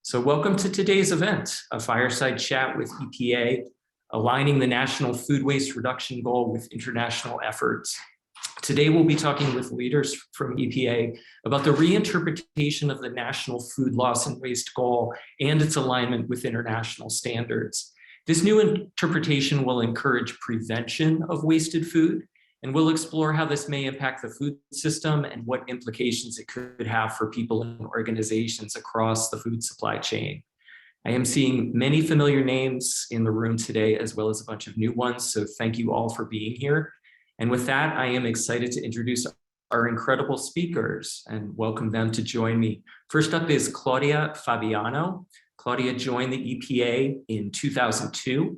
So welcome to today's event, a fireside chat with EPA, aligning the national food waste reduction goal with international efforts. Today, we'll be talking with leaders from EPA about the reinterpretation of the national food loss and waste goal and its alignment with international standards. This new interpretation will encourage prevention of wasted food, and we'll explore how this may impact the food system and what implications it could have for people and organizations across the food supply chain. I am seeing many familiar names in the room today, as well as a bunch of new ones, so thank you all for being here. And with that, I am excited to introduce our incredible speakers and welcome them to join me. First up is Claudia Fabiano. Claudia joined the EPA in 2002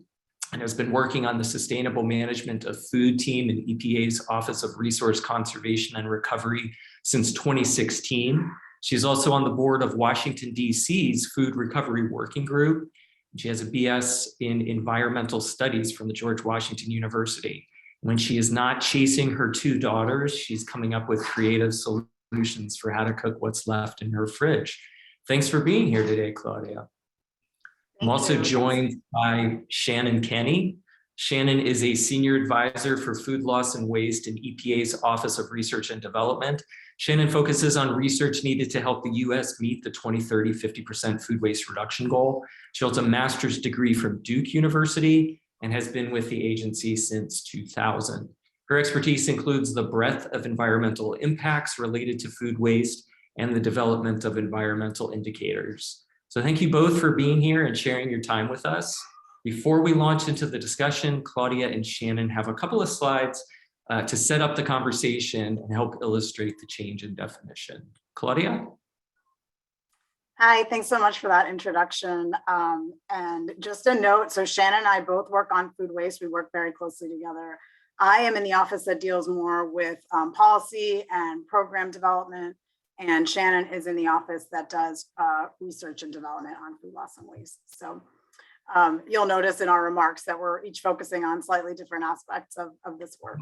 and has been working on the Sustainable Management of Food team in EPA's Office of Resource Conservation and Recovery since 2016. She's also on the board of Washington, D.C.'s Food Recovery Working Group. She has a BS in Environmental Studies from the George Washington University. When she is not chasing her two daughters, she's coming up with creative solutions for how to cook what's left in her fridge. Thanks for being here today, Claudia. I'm also joined by Shannon Kenny. Shannon is a senior advisor for food loss and waste in EPA's Office of Research and Development. Shannon focuses on research needed to help the US meet the 2030 50% food waste reduction goal. She holds a master's degree from Duke University and has been with the agency since 2000. Her expertise includes the breadth of environmental impacts related to food waste and the development of environmental indicators. So thank you both for being here and sharing your time with us. Before we launch into the discussion, Claudia and Shannon have a couple of slides to set up the conversation and help illustrate the change in definition. Claudia? Hi, thanks so much for that introduction. And just a note, so Shannon and I both work on food waste. We work very closely together. I am in the office that deals more with policy and program development, and Shannon is in the office that does research and development on food loss and waste. So you'll notice in our remarks that we're each focusing on slightly different aspects of this work.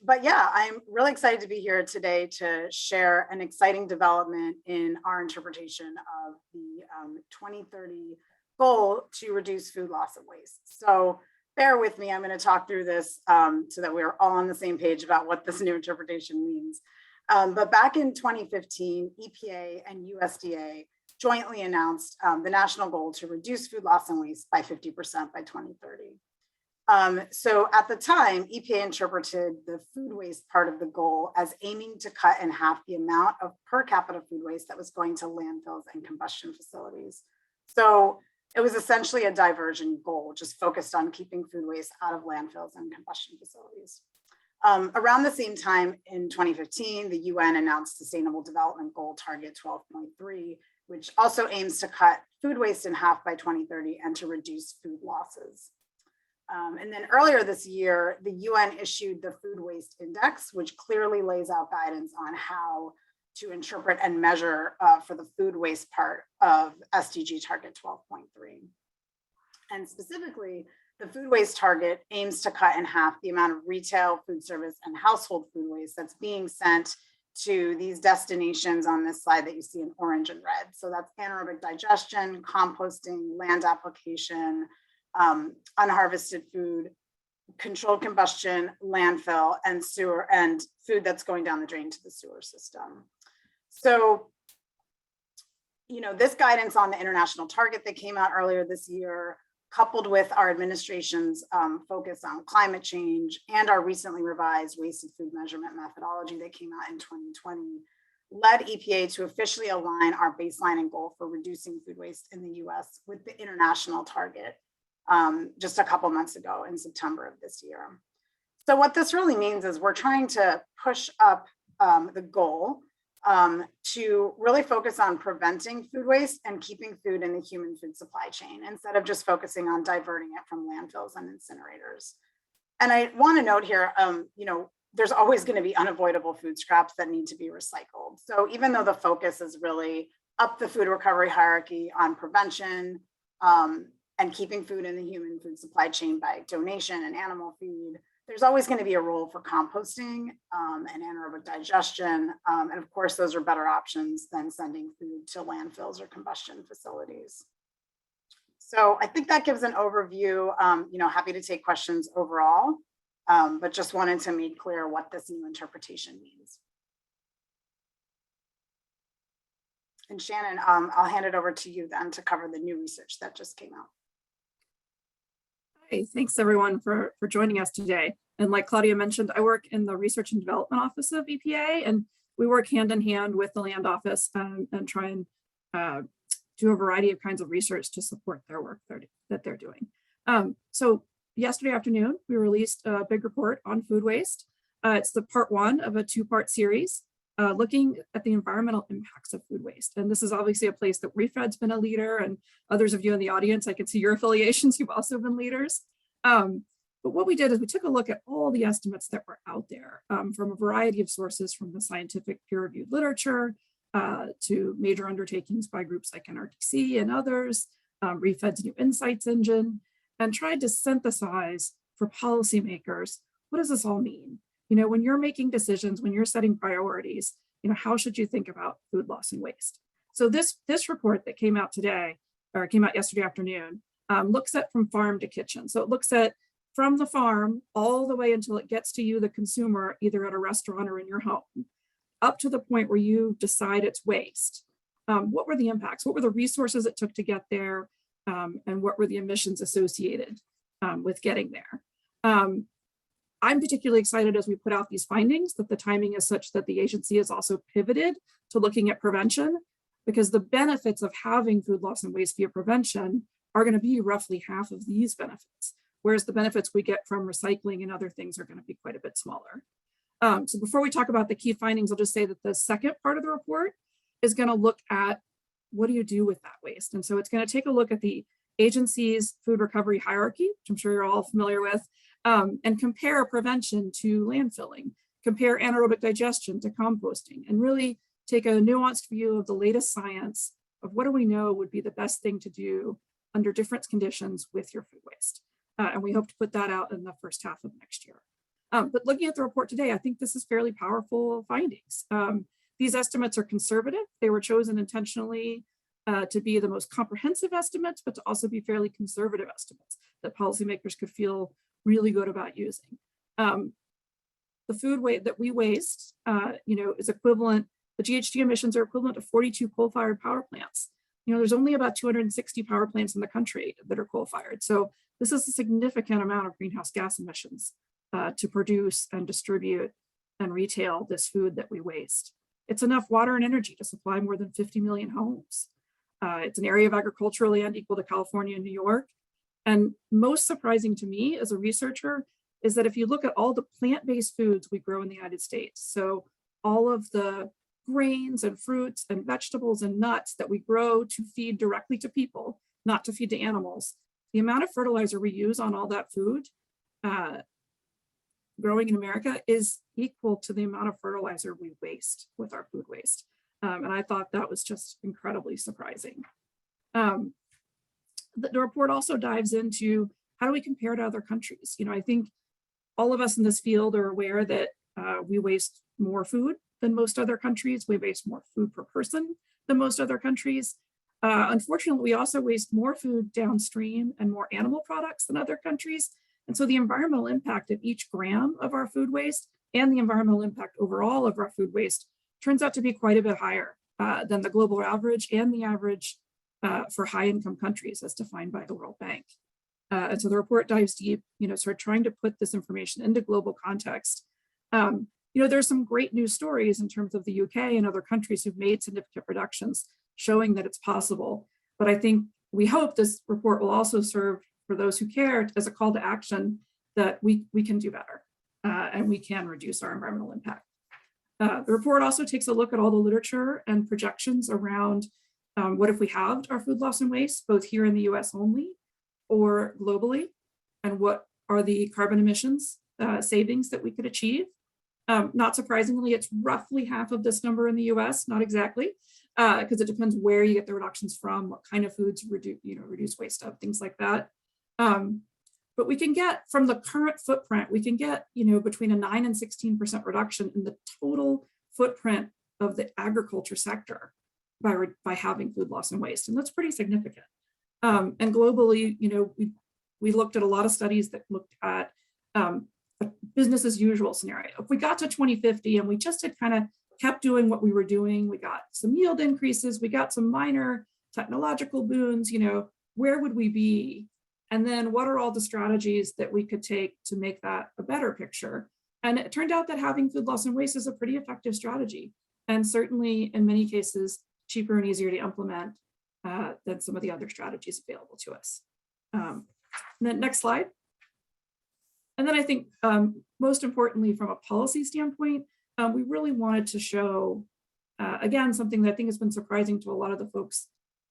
But yeah, I'm really excited to be here today to share an exciting development in our interpretation of the 2030 goal to reduce food loss and waste. So bear with me, I'm going to talk through this so that we're all on the same page about what this new interpretation means. But back in 2015, EPA and USDA jointly announced the national goal to reduce food loss and waste by 50% by 2030. So at the time, EPA interpreted the food waste part of the goal as aiming to cut in half the amount of per capita food waste that was going to landfills and combustion facilities. So it was essentially a diversion goal, just focused on keeping food waste out of landfills and combustion facilities. Around the same time in 2015, the UN announced Sustainable Development Goal Target 12.3, which also aims to cut food waste in half by 2030 and to reduce food losses. And then earlier this year, the UN issued the Food Waste Index, which clearly lays out guidance on how to interpret and measure for the food waste part of SDG Target 12.3. And specifically, the food waste target aims to cut in half the amount of retail, food service, and household food waste that's being sent to these destinations on this slide that you see in orange and red. So that's anaerobic digestion, composting, land application, unharvested food, controlled combustion, landfill, and sewer, and food that's going down the drain to the sewer system. So, you know, this guidance on the international target that came out earlier this year, coupled with our administration's focus on climate change and our recently revised wasted food measurement methodology that came out in 2020, led EPA to officially align our baseline and goal for reducing food waste in the US with the international target just a couple months ago in September of this year. So what this really means is we're trying to push up the goal to really focus on preventing food waste and keeping food in the human food supply chain instead of just focusing on diverting it from landfills and incinerators. And I want to note here, you know, there's always going to be unavoidable food scraps that need to be recycled. So even though the focus is really up the food recovery hierarchy on prevention and keeping food in the human food supply chain by donation and animal feed, there's always going to be a role for composting and anaerobic digestion. And of course, those are better options than sending food to landfills or combustion facilities. So I think that gives an overview. Happy to take questions overall, but just wanted to make clear what this new interpretation means. And Shannon, I'll hand it over to you then to cover the new research that just came out. Hey, thanks everyone for joining us today. And like Claudia mentioned, I work in the Research and Development Office of EPA, and we work hand in hand with the Land Office and try and do a variety of kinds of research to support their work that they're doing. So yesterday afternoon, we released a big report on food waste. It's the part one of a two-part series looking at the environmental impacts of food waste. And this is obviously a place that ReFED's been a leader, and others of you in the audience, I can see your affiliations, you've also been leaders. But what we did is we took a look at all the estimates that were out there from a variety of sources, from the scientific peer-reviewed literature to major undertakings by groups like NRDC and others, ReFED's new insights engine, and tried to synthesize for policymakers, what does this all mean? When you're making decisions, when you're setting priorities, how should you think about food loss and waste? So this report that came out today, or came out yesterday afternoon, looks at from farm to kitchen. So it looks at from the farm all the way until it gets to you, the consumer, either at a restaurant or in your home, up to the point where you decide it's waste. What were the impacts? What were the resources it took to get there? And what were the emissions associated with getting there? I'm particularly excited as we put out these findings that the timing is such that the agency has also pivoted to looking at prevention, because the benefits of having food loss and waste via prevention are going to be roughly half of these benefits, whereas the benefits we get from recycling and other things are going to be quite a bit smaller. So before we talk about the key findings, I'll just say that the second part of the report is going to look at what do you do with that waste? And so it's going to take a look at the agency's food recovery hierarchy, which I'm sure you're all familiar with, and compare prevention to landfilling, compare anaerobic digestion to composting, and really take a nuanced view of the latest science of what do we know would be the best thing to do under different conditions with your food waste. And we hope to put that out in the first half of next year. But looking at the report today, I think this is fairly powerful findings. These estimates are conservative. They were chosen intentionally to be the most comprehensive estimates, but to also be fairly conservative estimates that policymakers could feel really good about using. The food waste that we waste, is equivalent, the GHG emissions are equivalent to 42 coal-fired power plants. There's only about 260 power plants in the country that are coal-fired. So this is a significant amount of greenhouse gas emissions to produce and distribute and retail this food that we waste. It's enough water and energy to supply more than 50 million homes. It's an area of agricultural land equal to California and New York. And most surprising to me as a researcher is that if you look at all the plant-based foods we grow in the United States, so all of the grains and fruits and vegetables and nuts that we grow to feed directly to people, not to feed to animals, the amount of fertilizer we use on all that food growing in America is equal to the amount of fertilizer we waste with our food waste. And I thought that was just incredibly surprising. The report also dives into how do we compare to other countries? I think all of us in this field are aware that we waste more food than most other countries. We waste more food per person than most other countries. Unfortunately, we also waste more food downstream and more animal products than other countries. And so the environmental impact of each gram of our food waste and the environmental impact overall of our food waste turns out to be quite a bit higher than the global average and the average for high income countries as defined by the World Bank. And so the report dives deep, sort of trying to put this information into global context. There's some great news stories in terms of the UK and other countries who've made significant reductions showing that it's possible. But I think we hope this report will also serve for those who care as a call to action that we can do better and we can reduce our environmental impact. The report also takes a look at all the literature and projections around what if we halved our food loss and waste, both here in the US only or globally, and what are the carbon emissions savings that we could achieve. Not surprisingly, it's roughly half of this number in the US, not exactly, because it depends where you get the reductions from, what kind of foods reduce waste of, things like that. But we can get from the current footprint, we can get, you know, between a 9 and 16% reduction in the total footprint of the agriculture sector by having food loss and waste. And that's pretty significant. And globally, you know, we looked at a lot of studies that looked at a business as usual scenario. If we got to 2050 and we just had kind of kept doing what we were doing, we got some yield increases, we got some minor technological boons, you know, where would we be? And then what are all the strategies that we could take to make that a better picture? And it turned out that having food loss and waste is a pretty effective strategy. And certainly in many cases, cheaper and easier to implement than some of the other strategies available to us. And then next slide. And then I think most importantly, from a policy standpoint, we really wanted to show, again, something that I think has been surprising to a lot of the folks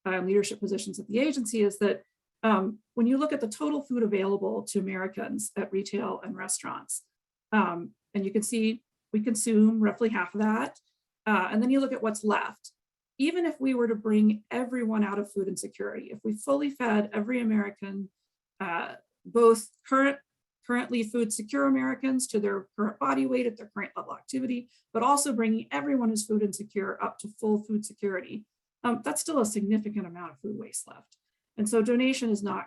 in leadership positions at the agency is that when you look at the total food available to Americans at retail and restaurants, and you can see we consume roughly half of that, and then you look at what's left. Even if we were to bring everyone out of food insecurity, if we fully fed every American, both currently food secure Americans to their current body weight at their current level of activity, but also bringing everyone who's food insecure up to full food security, that's still a significant amount of food waste left. And so donation is not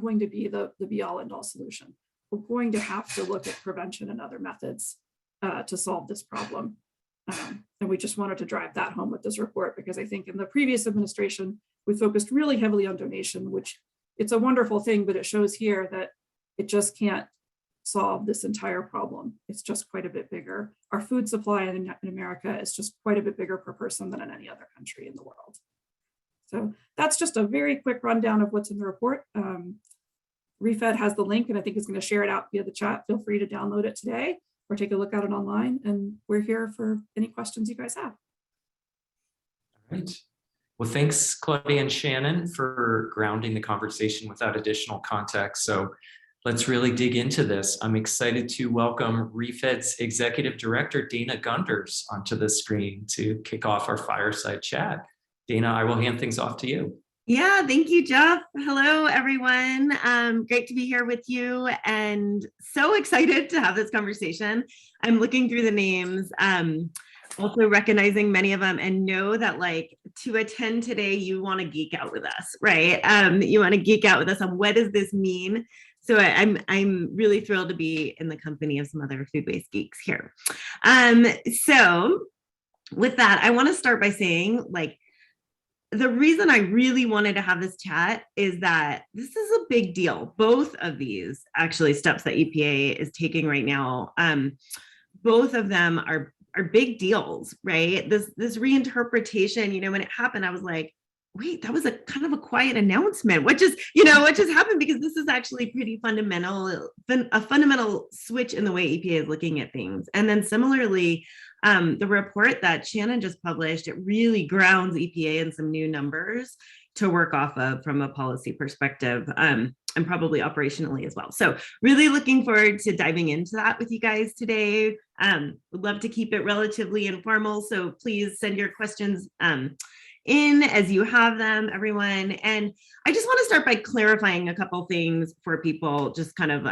going to be the be all end all solution. We're going to have to look at prevention and other methods to solve this problem. And we just wanted to drive that home with this report, because I think in the previous administration, we focused really heavily on donation, which it's a wonderful thing, but it shows here that it just can't solve this entire problem. It's just quite a bit bigger. Our food supply in America is just quite a bit bigger per person than in any other country in the world. So that's just a very quick rundown of what's in the report. ReFED has the link, and I think it's going to share it out via the chat. Feel free to download it today or take a look at it online. And we're here for any questions you guys have. All right. Well, thanks, Claudia and Shannon, for grounding the conversation without additional context. So let's really dig into this. I'm excited to welcome ReFED's Executive Director, Dana Gunders, onto the screen to kick off our fireside chat. Dana, I will hand things off to you. Yeah, thank you, Jeff. Hello, everyone. Great to be here with you and so excited to have this conversation. I'm looking through the names, also recognizing many of them, and know that like to attend today, you want to geek out with us, right? You want to geek out with us on what does this mean? So I'm really thrilled to be in the company of some other food waste geeks here. So with that, I want to start by saying, like, the reason I really wanted to have this chat is that this is a big deal. Both of these actually steps that EPA is taking right now, both of them are big deals, right? This reinterpretation, you know, when it happened, I was like, wait, that was a kind of a quiet announcement. What just happened? Because this is actually pretty fundamental, a fundamental switch in the way EPA is looking at things. And then similarly, the report that Shannon just published, it really grounds EPA in some new numbers to work off of from a policy perspective, and probably operationally as well. So really looking forward to diving into that with you guys today. Would love to keep it relatively informal. So please send your questions in as you have them, everyone. And I just want to start by clarifying a couple things for people, just kind of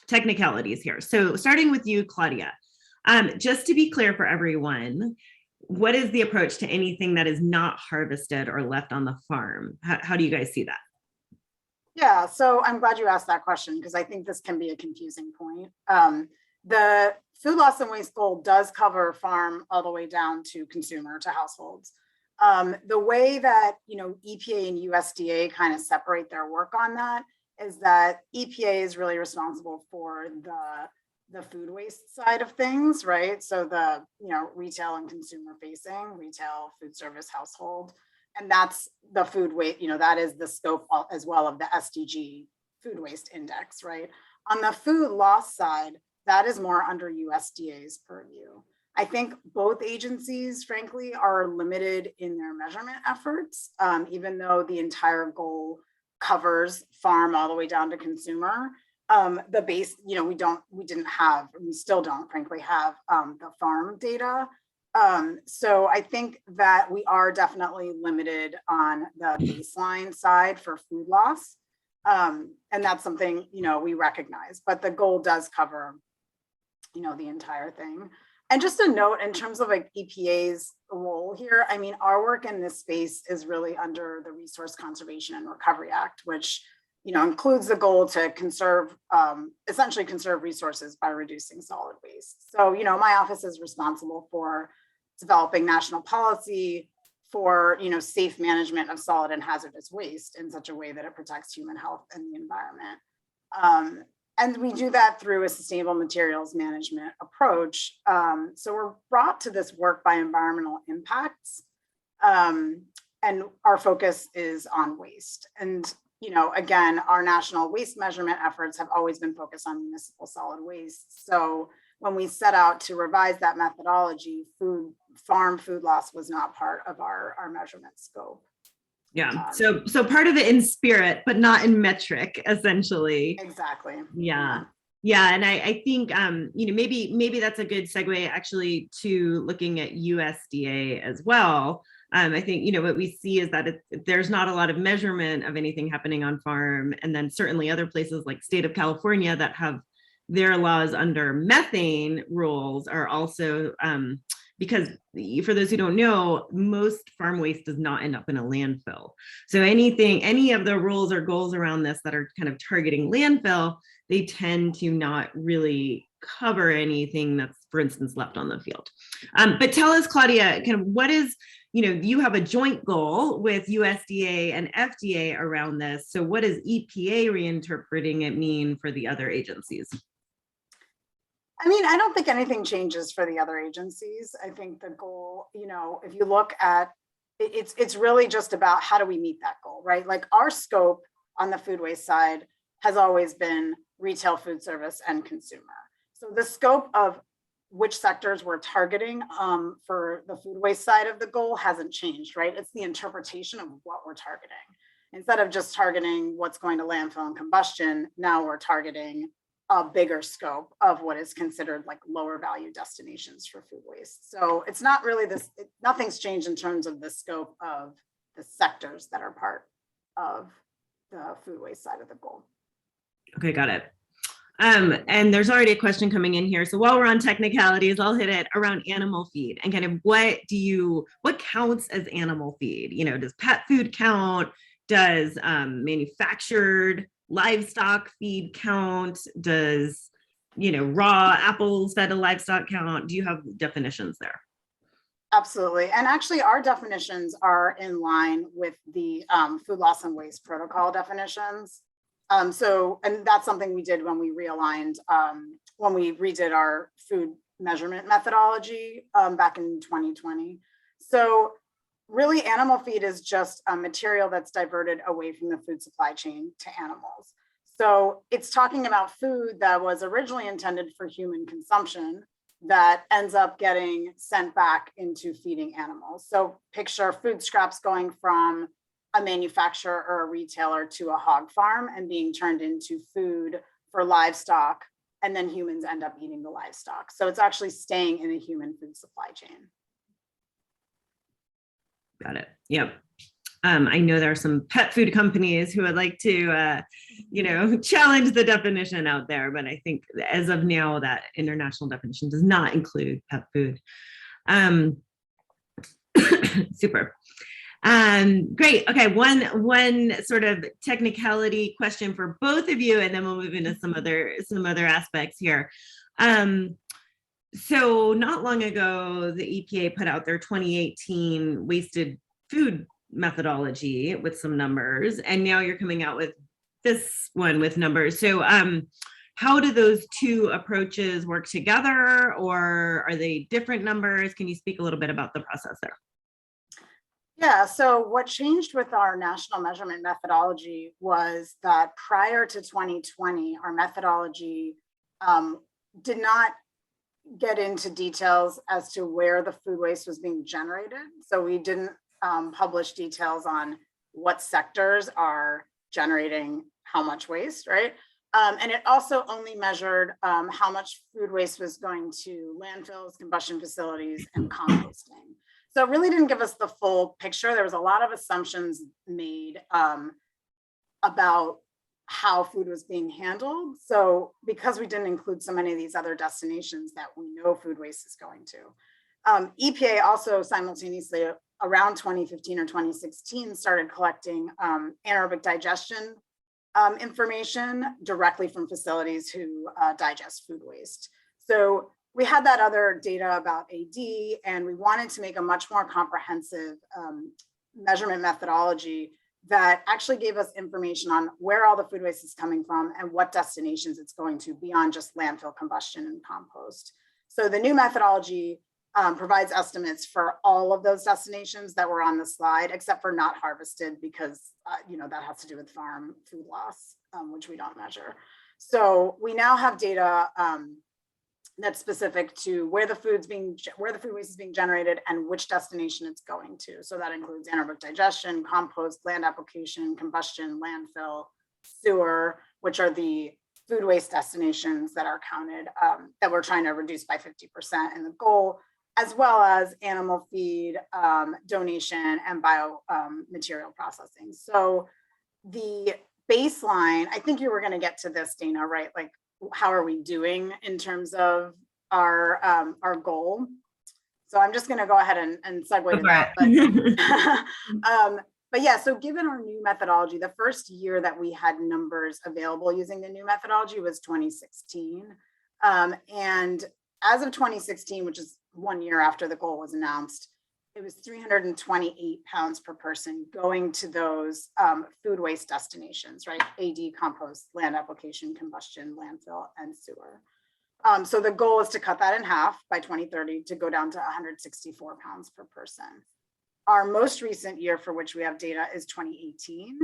technicalities here. So starting with you, Claudia. Just to be clear for everyone, what is the approach to anything that is not harvested or left on the farm? How do you guys see that? Yeah, so I'm glad you asked that question, because I think this can be a confusing point. The food loss and waste goal does cover farm all the way down to consumer, to households. The way that EPA and USDA kind of separate their work on that is that EPA is really responsible for the food waste side of things, right? So the retail and consumer facing, retail, food service, household, and that's the food waste. That is the scope as well of the SDG food waste index, right? On the food loss side, that is more under USDA's purview. I think both agencies, frankly, are limited in their measurement efforts, even though the entire goal covers farm all the way down to consumer. The base, we still don't, frankly, have the farm data. So I think that we are definitely limited on the baseline side for food loss. And that's something, we recognize, but the goal does cover, the entire thing. And just a note in terms of like EPA's role here, I mean, our work in this space is really under the Resource Conservation and Recovery Act, which, includes the goal to essentially conserve resources by reducing solid waste. So, my office is responsible for developing national policy for, safe management of solid and hazardous waste in such a way that it protects human health and the environment. And we do that through a sustainable materials management approach. So we're brought to this work by environmental impacts. And our focus is on waste. And, again, our national waste measurement efforts have always been focused on municipal solid waste. So when we set out to revise that methodology, farm food loss was not part of our measurement scope. Yeah. So part of it in spirit, but not in metric, essentially. Exactly. Yeah. Yeah. And I think, maybe that's a good segue actually to looking at USDA as well. I think, what we see is that there's not a lot of measurement of anything happening on farm. And then certainly other places like state of California that have their laws under methane rules are also, because for those who don't know, most farm waste does not end up in a landfill. So any of the rules or goals around this that are kind of targeting landfill, they tend to not really cover anything that's, for instance, left on the field. But tell us, Claudia, kind of what is, you have a joint goal with USDA and FDA around this. So what does EPA reinterpreting it mean for the other agencies? I mean, I don't think anything changes for the other agencies. I think the goal, if you look at it's really just about how do we meet that goal, right? Like our scope on the food waste side has always been retail, food service, and consumer. So the scope of which sectors we're targeting for the food waste side of the goal hasn't changed, right? It's the interpretation of what we're targeting. Instead of just targeting what's going to landfill and combustion, now we're targeting a bigger scope of what is considered like lower value destinations for food waste. So it's not really nothing's changed in terms of the scope of the sectors that are part of the food waste side of the goal. Okay, got it. And there's already a question coming in here. So while we're on technicalities, I'll hit it around animal feed and kind of what counts as animal feed? Does pet food count? Does manufactured livestock feed count? Does, raw apples fed to livestock count? Do you have definitions there? Absolutely. And actually our definitions are in line with the food loss and waste protocol definitions. And that's something we did when we realigned, when we redid our food measurement methodology back in 2020. So really animal feed is just a material that's diverted away from the food supply chain to animals. So it's talking about food that was originally intended for human consumption that ends up getting sent back into feeding animals. So picture food scraps going from a manufacturer or a retailer to a hog farm and being turned into food for livestock, and then humans end up eating the livestock. So it's actually staying in the human food supply chain. Got it. Yep. I know there are some pet food companies who would like to, challenge the definition out there, but I think as of now, that international definition does not include pet food. Super. Great. Okay. One sort of technicality question for both of you, and then we'll move into some other aspects here. So not long ago, the EPA put out their 2018 wasted food methodology with some numbers, and now you're coming out with this one with numbers. So how do those two approaches work together, or are they different numbers? Can you speak a little bit about the process there? Yeah, so what changed with our national measurement methodology was that prior to 2020, our methodology did not get into details as to where the food waste was being generated. So we didn't publish details on what sectors are generating how much waste, right? And it also only measured how much food waste was going to landfills, combustion facilities, and composting. So it really didn't give us the full picture. There was a lot of assumptions made about how food was being handled. So because we didn't include so many of these other destinations that we know food waste is going to. EPA also simultaneously around 2015 or 2016 started collecting anaerobic digestion information directly from facilities who digest food waste. So we had that other data about AD, and we wanted to make a much more comprehensive measurement methodology that actually gave us information on where all the food waste is coming from and what destinations it's going to beyond just landfill combustion and compost. So the new methodology provides estimates for all of those destinations that were on the slide, except for not harvested, because that has to do with farm food loss, which we don't measure. So we now have data that's specific to where the food waste is being generated and which destination it's going to. So that includes anaerobic digestion, compost, land application, combustion, landfill, sewer, which are the food waste destinations that are counted, that we're trying to reduce by 50% in the goal, as well as animal feed, donation, and biomaterial processing. So the baseline, I think you were going to get to this, Dana, right? Like, how are we doing in terms of our goal? So I'm just going to go ahead and segue to that. But yeah, so given our new methodology, the first year that we had numbers available using the new methodology was 2016. And as of 2016, which is 1 year after the goal was announced, it was 328 pounds per person going to those food waste destinations, right? AD, compost, land application, combustion, landfill, and sewer. So the goal is to cut that in half by 2030 to go down to 164 pounds per person. Our most recent year for which we have data is 2018.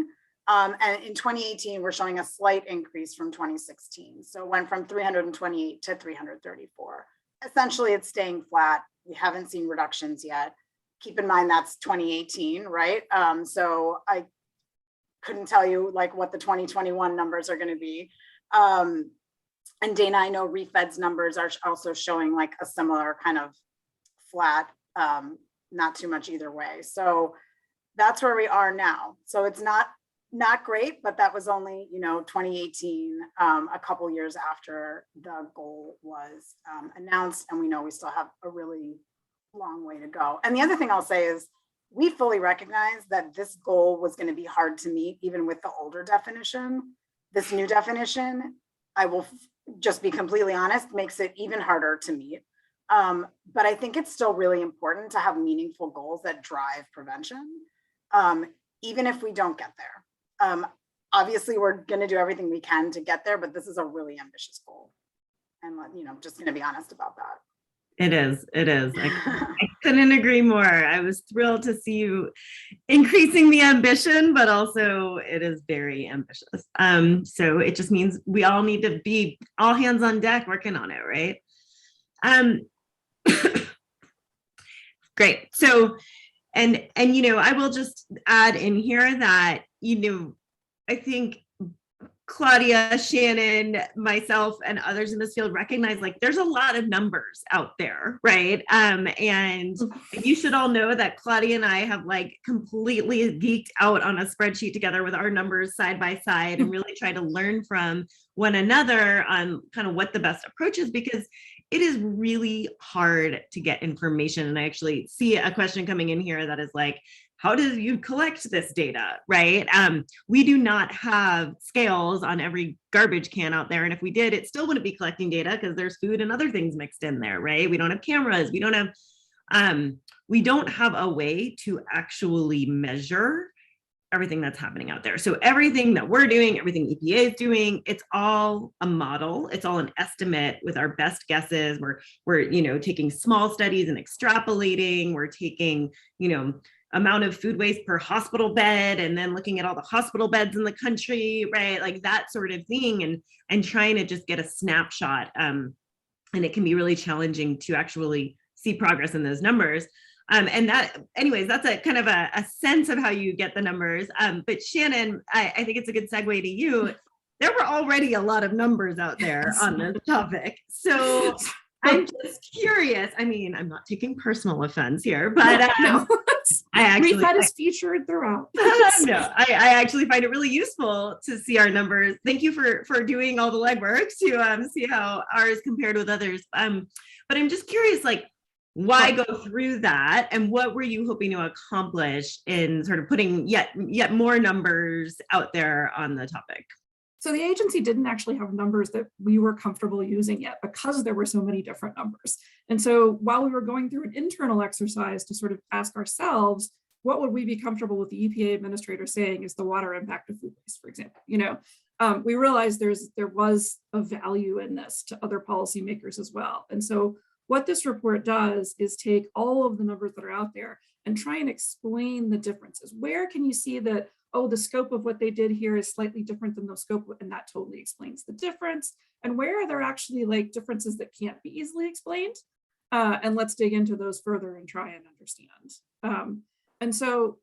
And in 2018, we're showing a slight increase from 2016. So it went from 328 to 334. Essentially, it's staying flat. We haven't seen reductions yet. Keep in mind that's 2018, right? So I couldn't tell you like what the 2021 numbers are going to be. And Dana, I know ReFED's numbers are also showing like a similar kind of flat, not too much either way. So that's where we are now. So it's not great, but that was only 2018, a couple years after the goal was announced, and we know we still have a really long way to go. And the other thing I'll say is we fully recognize that this goal was going to be hard to meet even with the older definition. This new definition, I will just be completely honest, makes it even harder to meet. But I think it's still really important to have meaningful goals that drive prevention, even if we don't get there. Obviously, we're going to do everything we can to get there, but this is a really ambitious goal. And just going to be honest about that. It is. I couldn't agree more. I was thrilled to see you increasing the ambition, but also it is very ambitious. So it just means we all need to be all hands on deck working on it, right? Great. So, and I will just add in here that, I think Claudia, Shannon, myself, and others in this field recognize like there's a lot of numbers out there, right? And you should all know that Claudia and I have like completely geeked out on a spreadsheet together with our numbers side by side and really try to learn from one another on kind of what the best approach is, because it is really hard to get information. And I actually see a question coming in here that is like, how do you collect this data, right? We do not have scales on every garbage can out there. And if we did, it still wouldn't be collecting data because there's food and other things mixed in there, right? We don't have cameras. We don't have a way to actually measure everything that's happening out there. So everything that we're doing, everything EPA is doing, it's all a model. It's all an estimate with our best guesses. We're taking small studies and extrapolating. We're taking, amount of food waste per hospital bed, and then looking at all the hospital beds in the country, right? Like that sort of thing, and trying to just get a snapshot. And it can be really challenging to actually see progress in those numbers. And that, anyways, that's a kind of a sense of how you get the numbers. But Shannon, I think it's a good segue to you. There were already a lot of numbers out there on this topic. So I'm just curious. I mean, I'm not taking personal offense here, but I actually ReFED is featured throughout. no, I actually find it really useful to see our numbers. Thank you for doing all the legwork to see how ours compared with others. But I'm just curious, like, why go through that, and what were you hoping to accomplish in sort of putting yet more numbers out there on the topic? So the agency didn't actually have numbers that we were comfortable using yet because there were so many different numbers. And so while we were going through an internal exercise to sort of ask ourselves, what would we be comfortable with the EPA administrator saying is the water impact of food waste, for example, we realized there was a value in this to other policymakers as well. And so what this report does is take all of the numbers that are out there and try and explain the differences. Where can you see that, oh, the scope of what they did here is slightly different than the scope, and that totally explains the difference? And where are there actually like differences that can't be easily explained? And let's dig into those further and try and understand. And so,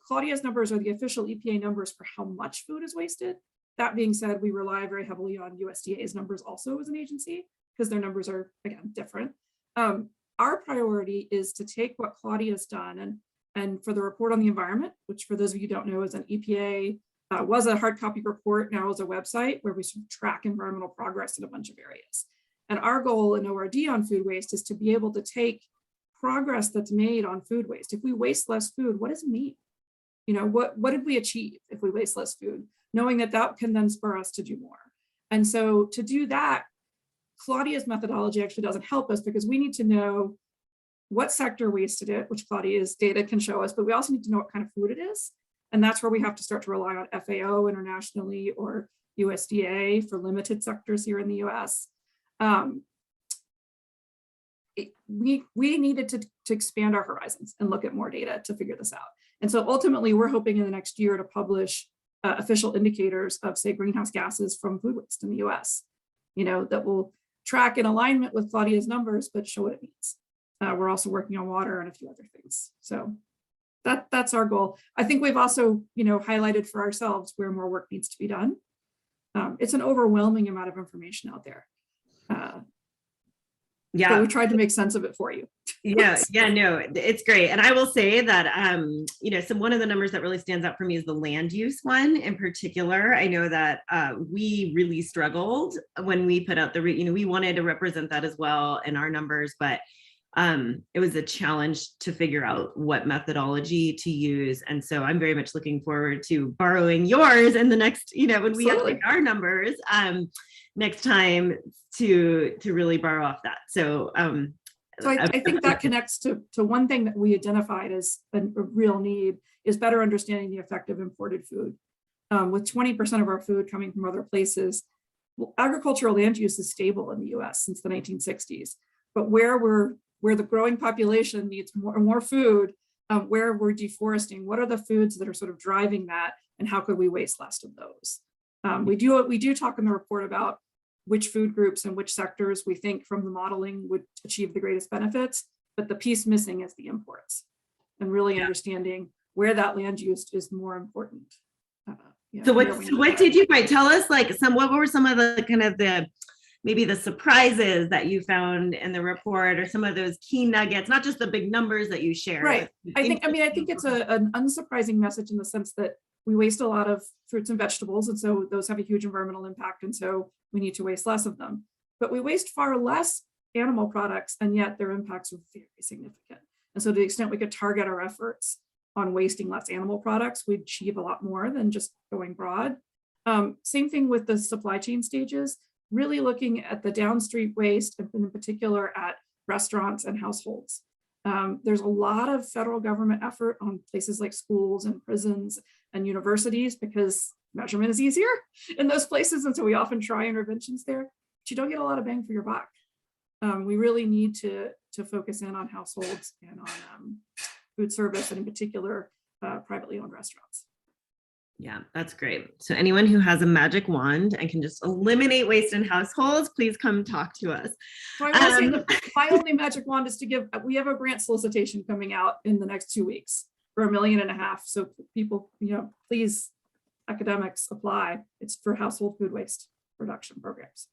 Claudia's numbers are the official EPA numbers for how much food is wasted. That being said, we rely very heavily on USDA's numbers also as an agency, because their numbers are, again, different. Our priority is to take what Claudia's done and for the report on the environment, which for those of you who don't know is an EPA, was a hard copy report, now is a website where we sort of track environmental progress in a bunch of areas. And our goal in ORD on food waste is to be able to take progress that's made on food waste. If we waste less food, what does it mean? What did we achieve if we waste less food? Knowing that can then spur us to do more. And so to do that, Claudia's methodology actually doesn't help us because we need to know what sector wasted it, which Claudia's data can show us, but we also need to know what kind of food it is. And that's where we have to start to rely on FAO internationally or USDA for limited sectors here in the US. We needed to expand our horizons and look at more data to figure this out. And so ultimately, we're hoping in the next year to publish official indicators of, say, greenhouse gases from food waste in the US, that will track in alignment with Claudia's numbers, but show what it means. We're also working on water and a few other things. So that's our goal. I think we've also, highlighted for ourselves where more work needs to be done. It's an overwhelming amount of information out there. Yeah, but we tried to make sense of it for you. No, it's great. And I will say that, one of the numbers that really stands out for me is the land use one in particular. I know that we really struggled when we put out we wanted to represent that as well in our numbers, but it was a challenge to figure out what methodology to use. And so I'm very much looking forward to borrowing yours in the next, when we update our numbers next time to really borrow off that. So I think that connects to one thing that we identified as a real need is better understanding the effect of imported food. With 20% of our food coming from other places, agricultural land use is stable in the US since the 1960s. But where the growing population needs more and more food, where we're deforesting, what are the foods that are sort of driving that, and how could we waste less of those? We do talk in the report about which food groups and which sectors we think from the modeling would achieve the greatest benefits, but the piece missing is the imports and really understanding where that land use is more important. So what did you write? Tell us what were some of the kind of maybe the surprises that you found in the report, or some of those key nuggets, not just the big numbers that you shared. Right. I think it's an unsurprising message in the sense that we waste a lot of fruits and vegetables, and so those have a huge environmental impact, and so we need to waste less of them. But we waste far less animal products, and yet their impacts are very significant. And so to the extent we could target our efforts on wasting less animal products, we'd achieve a lot more than just going broad. Same thing with the supply chain stages, really looking at the downstream waste, and in particular at restaurants and households. There's a lot of federal government effort on places like schools and prisons and universities because measurement is easier in those places. And so we often try interventions there, but you don't get a lot of bang for your buck. We really need to focus in on households and on food service, and in particular, privately owned restaurants. Yeah, that's great. So anyone who has a magic wand and can just eliminate waste in households, please come talk to us. So I will say that my only magic wand is we have a grant solicitation coming out in the next 2 weeks for $1.5 million. So people, please, academics, apply. It's for household food waste reduction programs.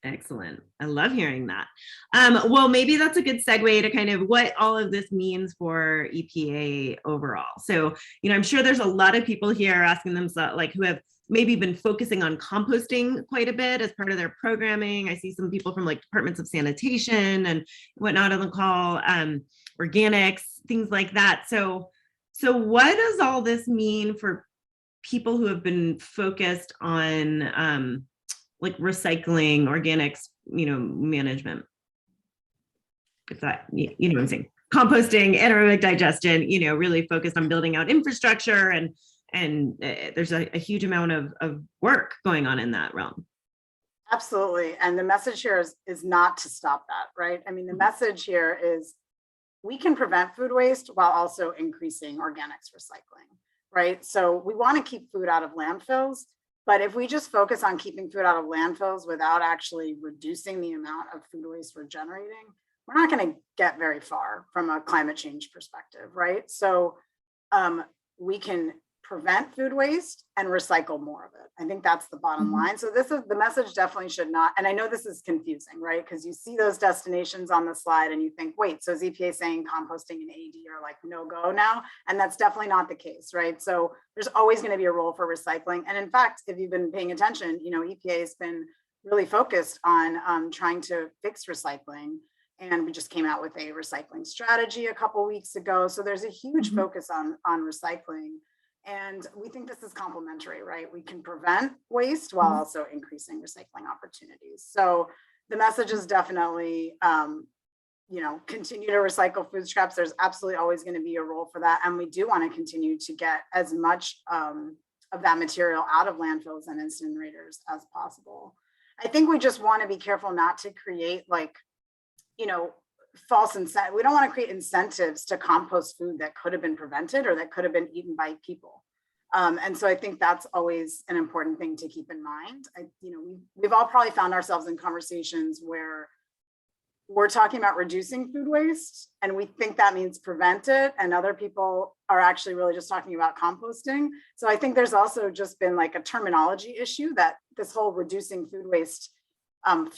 Excellent. I love hearing that. Well, maybe that's a good segue to kind of what all of this means for EPA overall. So, I'm sure there's a lot of people here asking themselves, like, who have maybe been focusing on composting quite a bit as part of their programming. I see some people from like departments of sanitation and whatnot on the call, organics, things like that. So what does all this mean for people who have been focused on like recycling, organics, management? If that, what I'm saying, composting, anaerobic digestion, really focused on building out infrastructure, and there's a huge amount of work going on in that realm. Absolutely. And the message here is not to stop that, right? I mean, the message here is we can prevent food waste while also increasing organics recycling, right? So we want to keep food out of landfills, but if we just focus on keeping food out of landfills without actually reducing the amount of food waste we're generating, we're not going to get very far from a climate change perspective, right? So we can prevent food waste and recycle more of it. I think that's the bottom line. So this is the message, definitely should not, and I know this is confusing, right? Because you see those destinations on the slide and you think, wait, so is EPA saying composting and AD are like no go now? And that's definitely not the case, right? So there's always going to be a role for recycling. And in fact, if you've been paying attention, EPA has been really focused on trying to fix recycling. And we just came out with a recycling strategy a couple of weeks ago. So there's a huge focus on recycling. And we think this is complementary, right? We can prevent waste while also increasing recycling opportunities. So the message is definitely, continue to recycle food scraps. There's absolutely always going to be a role for that. And we do want to continue to get as much of that material out of landfills and incinerators as possible. I think we just want to be careful not to create false incentive. We don't want to create incentives to compost food that could have been prevented or that could have been eaten by people. And so I think that's always an important thing to keep in mind. We've all probably found ourselves in conversations where we're talking about reducing food waste and we think that means prevent it, and other people are actually really just talking about composting. So I think there's also just been like a terminology issue that this whole reducing food waste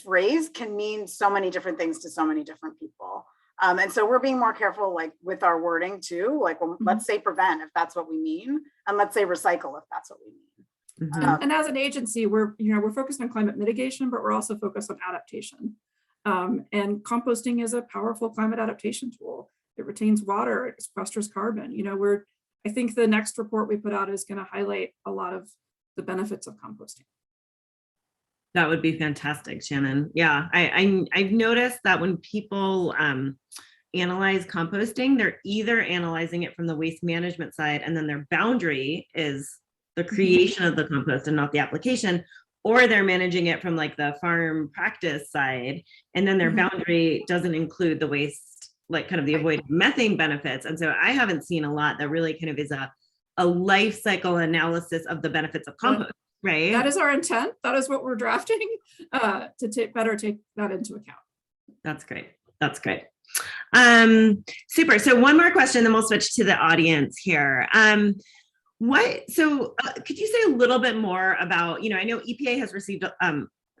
phrase can mean so many different things to so many different people. And so we're being more careful with our wording too, let's say prevent if that's what we mean, and let's say recycle if that's what we mean. And as an agency, we're focused on climate mitigation, but we're also focused on adaptation. And composting is a powerful climate adaptation tool. It retains water, it sequesters carbon. I think the next report we put out is going to highlight a lot of the benefits of composting. That would be fantastic, Shannon. Yeah, I've noticed that when people analyze composting, they're either analyzing it from the waste management side, and then their boundary is the creation of the compost and not the application, or they're managing it from like the farm practice side, and then their boundary doesn't include the waste, like kind of the avoided methane benefits. And so I haven't seen a lot that really kind of is a life cycle analysis of the benefits of compost. Right. That is our intent. That is what we're drafting to better take that into account. That's great. That's great. Super. So one more question, then we'll switch to the audience here. Could you say a little bit more about, I know EPA has received,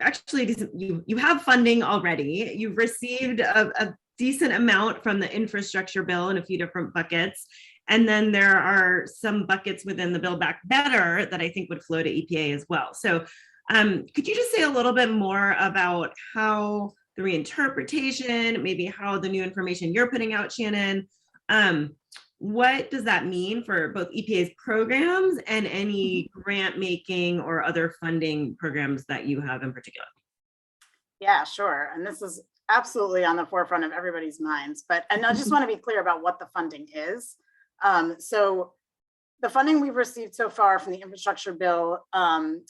actually you have funding already. You've received a decent amount from the infrastructure bill in a few different buckets. And then there are some buckets within the Build Back Better that I think would flow to EPA as well. So could you just say a little bit more about how the reinterpretation, maybe how the new information you're putting out, Shannon, what does that mean for both EPA's programs and any grant making or other funding programs that you have in particular? Yeah, sure. And this is absolutely on the forefront of everybody's minds. And I just want to be clear about what the funding is. So the funding we've received so far from the infrastructure bill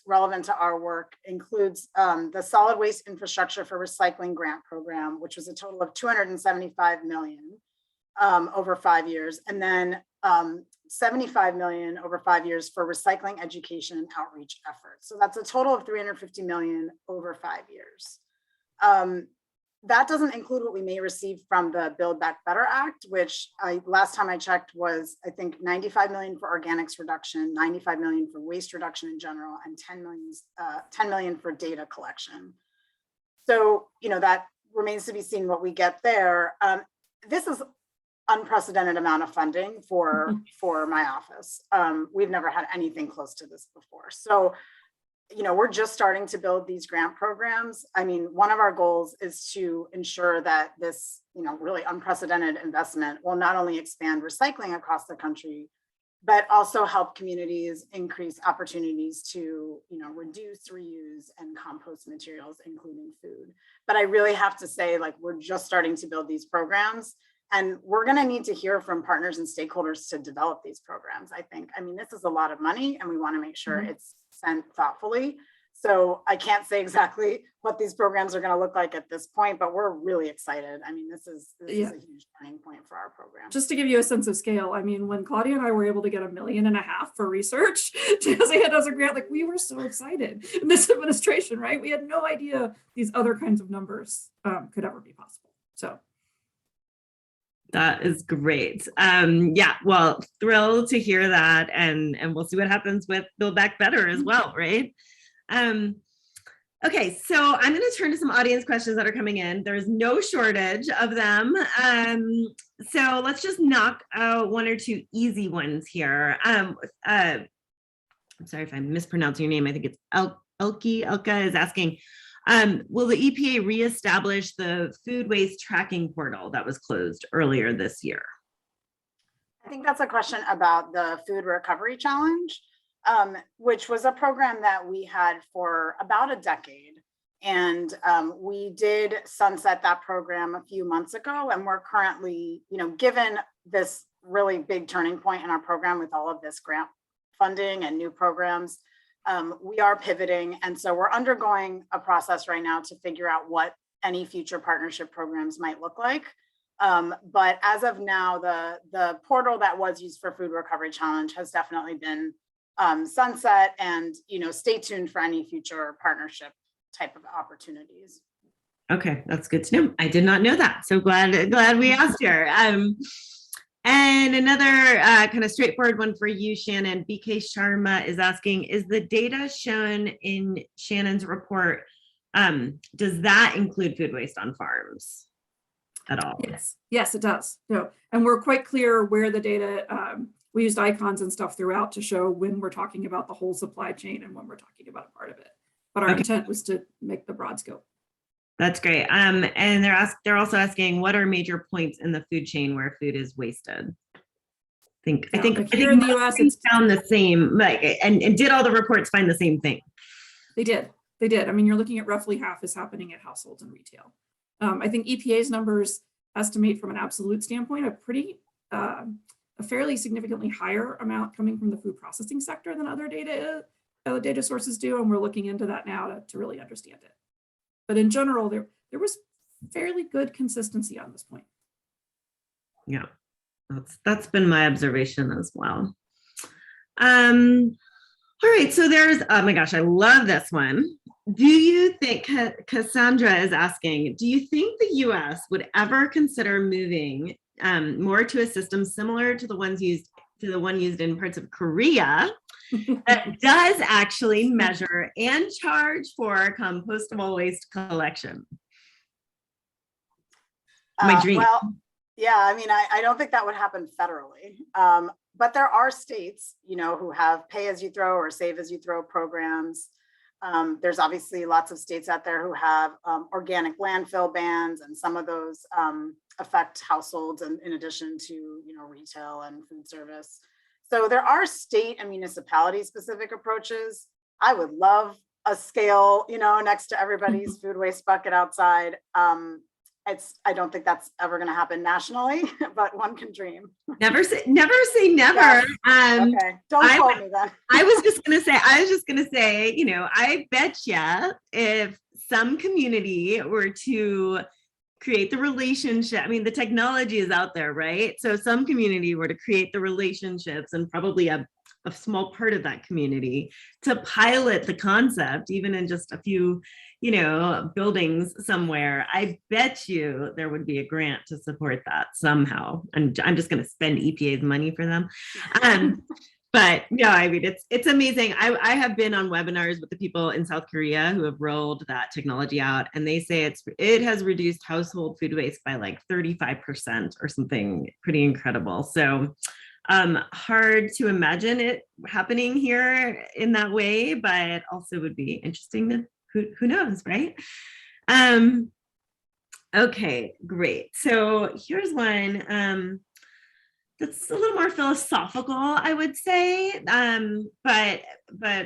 relevant to our work includes the solid waste infrastructure for recycling grant program, which was a total of $275 million over 5 years, and then $75 million over 5 years for recycling education and outreach efforts. So that's a total of $350 million over 5 years. That doesn't include what we may receive from the Build Back Better Act, which last time I checked was, I think, $95 million for organics reduction, $95 million for waste reduction in general, and $10 million for data collection. So, that remains to be seen what we get there. This is unprecedented amount of funding for my office. We've never had anything close to this before. So, we're just starting to build these grant programs. I mean, one of our goals is to ensure that this, really unprecedented investment will not only expand recycling across the country, but also help communities increase opportunities to, reduce, reuse, and compost materials, including food. But I really have to say, we're just starting to build these programs, and we're going to need to hear from partners and stakeholders to develop these programs, I think. I mean, this is a lot of money, and we want to make sure it's spent thoughtfully. So I can't say exactly what these programs are going to look like at this point, but we're really excited. I mean, this is a huge turning point for our program. Just to give you a sense of scale, I mean, when Claudia and I were able to get $1.5 million for research to hand us a grant, we were so excited in this administration, right? We had no idea these other kinds of numbers could ever be possible. So. That is great. Well, thrilled to hear that. And we'll see what happens with Build Back Better as well, right? Okay, so I'm going to turn to some audience questions that are coming in. There's no shortage of them. So let's just knock out one or two easy ones here. I'm sorry if I'm mispronouncing your name. I think it's Elka is asking, will the EPA reestablish the food waste tracking portal that was closed earlier this year? I think that's a question about the Food Recovery Challenge, which was a program that we had for about a decade. And we did sunset that program a few months ago. And we're currently, given this really big turning point in our program with all of this grant funding and new programs, we are pivoting. And so we're undergoing a process right now to figure out what any future partnership programs might look like. But as of now, the portal that was used for Food Recovery Challenge has definitely been sunset, and stay tuned for any future partnership type of opportunities. Okay, that's good to know. I did not know that. So glad we asked here. And another kind of straightforward one for you, Shannon. BK Sharma is asking, is the data shown in Shannon's report, does that include food waste on farms at all? Yes, it does. No, and we're quite clear where the data, we used icons and stuff throughout to show when we're talking about the whole supply chain and when we're talking about a part of it. But our intent was to make the broad scope. That's great. And they're also asking, what are major points in the food chain where food is wasted? I think here in the US, it's found the same, and did all the reports find the same thing? They did. I mean, you're looking at roughly half is happening at households and retail. I think EPA's numbers estimate from an absolute standpoint a fairly significantly higher amount coming from the food processing sector than other data sources do, and we're looking into that now to really understand it. But in general, there was fairly good consistency on this point. Yeah, that's been my observation as well. All right, so there's, oh my gosh, I love this one. Do you think, Cassandra is asking, do you think the US would ever consider moving more to a system similar to the one used in parts of Korea that does actually measure and charge for compostable waste collection? My dream. Well, yeah, I mean, I don't think that would happen federally, but there are states, who have pay as you throw or save as you throw programs. There's obviously lots of states out there who have organic landfill bans, and some of those affect households, and in addition to retail and food service. So there are state and municipality specific approaches. I would love a scale, next to everybody's food waste bucket outside. I don't think that's ever going to happen nationally, but one can dream. Never say never. Yes. Okay, don't quote me then. I was just gonna say, I bet you if some community were to create the relationship, I mean, the technology is out there, right? So some community were to create the relationships, and probably a small part of that community to pilot the concept, even in just a few buildings somewhere, I bet you there would be a grant to support that somehow. And I'm just going to spend EPA's money for them. But no, I mean, it's amazing. I have been on webinars with the people in South Korea who have rolled that technology out, and they say it has reduced household food waste by like 35% or something pretty incredible. So hard to imagine it happening here in that way, but also would be interesting to who knows, right? Okay, great. So here's one that's a little more philosophical, I would say, but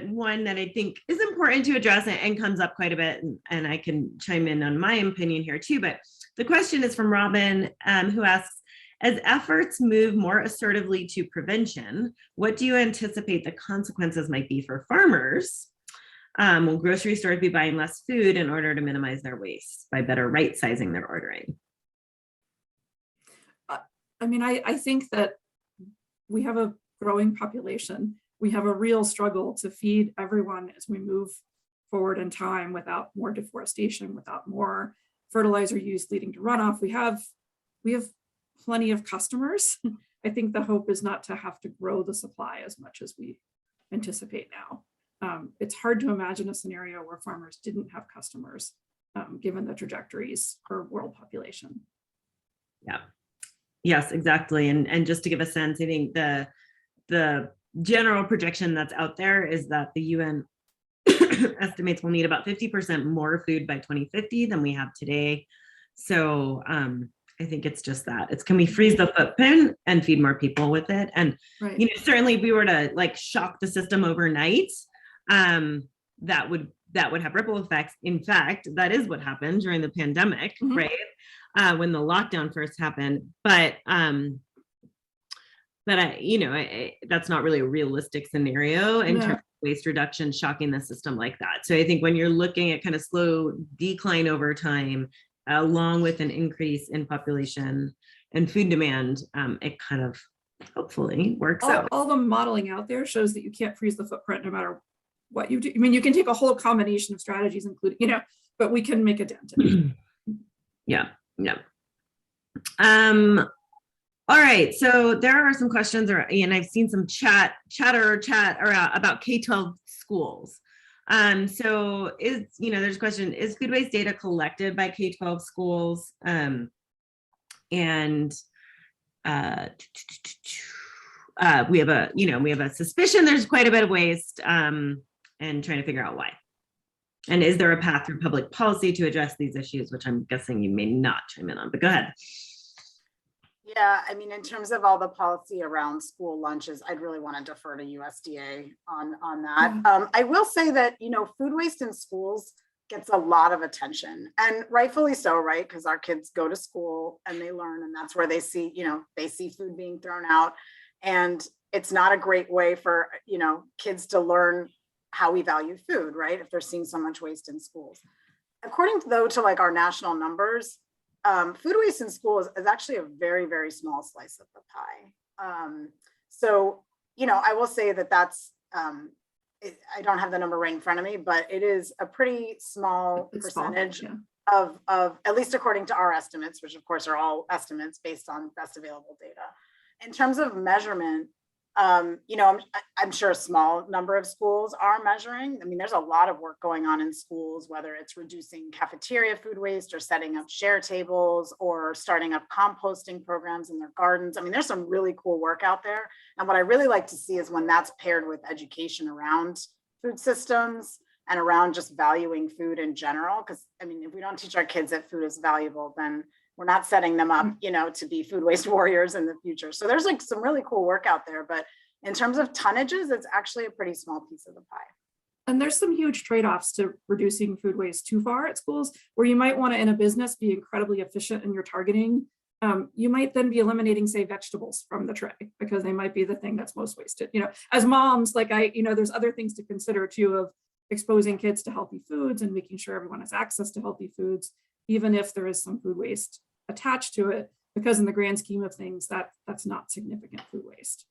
one that I think is important to address and comes up quite a bit, and I can chime in on my opinion here too. But the question is from Robin, who asks, as efforts move more assertively to prevention, what do you anticipate the consequences might be for farmers? Will grocery stores be buying less food in order to minimize their waste by better right-sizing their ordering? I mean, I think that we have a growing population. We have a real struggle to feed everyone as we move forward in time without more deforestation, without more fertilizer use leading to runoff. We have plenty of customers. I think the hope is not to have to grow the supply as much as we anticipate now. It's hard to imagine a scenario where farmers didn't have customers, given the trajectories for world population. Yeah. Yes, exactly. And just to give a sense, I think the general projection that's out there is that the UN estimates we'll need about 50% more food by 2050 than we have today. So I think it's just that. It's, can we freeze the footprint and feed more people with it? And right. You know, certainly if we were to like shock the system overnight, that would have ripple effects. In fact, that is what happened during the pandemic, right? When the lockdown first happened, but that's not really a realistic scenario in terms of waste reduction, shocking the system like that. So I think when you're looking at kind of slow decline over time, along with an increase in population and food demand, it kind of hopefully works out. All the modeling out there shows that you can't freeze the footprint no matter what you do. I mean, you can take a whole combination of strategies, including, but we can make a dent in it. Yeah. All right. So there are some questions, and I've seen some chat about K-12 schools. So there's a question: is food waste data collected by K-12 schools? We have a suspicion there's quite a bit of waste, and trying to figure out why. And is there a path through public policy to address these issues, which I'm guessing you may not chime in on, but go ahead. Yeah, I mean, in terms of all the policy around school lunches, I'd really want to defer to USDA on that. I will say that, food waste in schools gets a lot of attention, and rightfully so, right? Because our kids go to school and they learn, and that's where they see, they see food being thrown out. And it's not a great way for, kids to learn how we value food, right? If they're seeing so much waste in schools. According to like our national numbers, food waste in schools is actually a very, very small slice of the pie. So, I will say that's, I don't have the number right in front of me, but it is a pretty small percentage of, at least according to our estimates, which of course are all estimates based on best available data. In terms of measurement, I'm sure a small number of schools are measuring. I mean, there's a lot of work going on in schools, whether it's reducing cafeteria food waste or setting up share tables or starting up composting programs in their gardens. I mean, there's some really cool work out there. And what I really like to see is when that's paired with education around food systems and around just valuing food in general. Because I mean, if we don't teach our kids that food is valuable, then we're not setting them up, to be food waste warriors in the future. So there's like some really cool work out there, but in terms of tonnages, it's actually a pretty small piece of the pie. And there's some huge trade-offs to reducing food waste too far at schools, where you might want to, in a business, be incredibly efficient in your targeting. You might then be eliminating, say, vegetables from the tray because they might be the thing that's most wasted. As moms, there's other things to consider too, of exposing kids to healthy foods and making sure everyone has access to healthy foods, even if there is some food waste attached to it, because in the grand scheme of things, that's not significant food waste.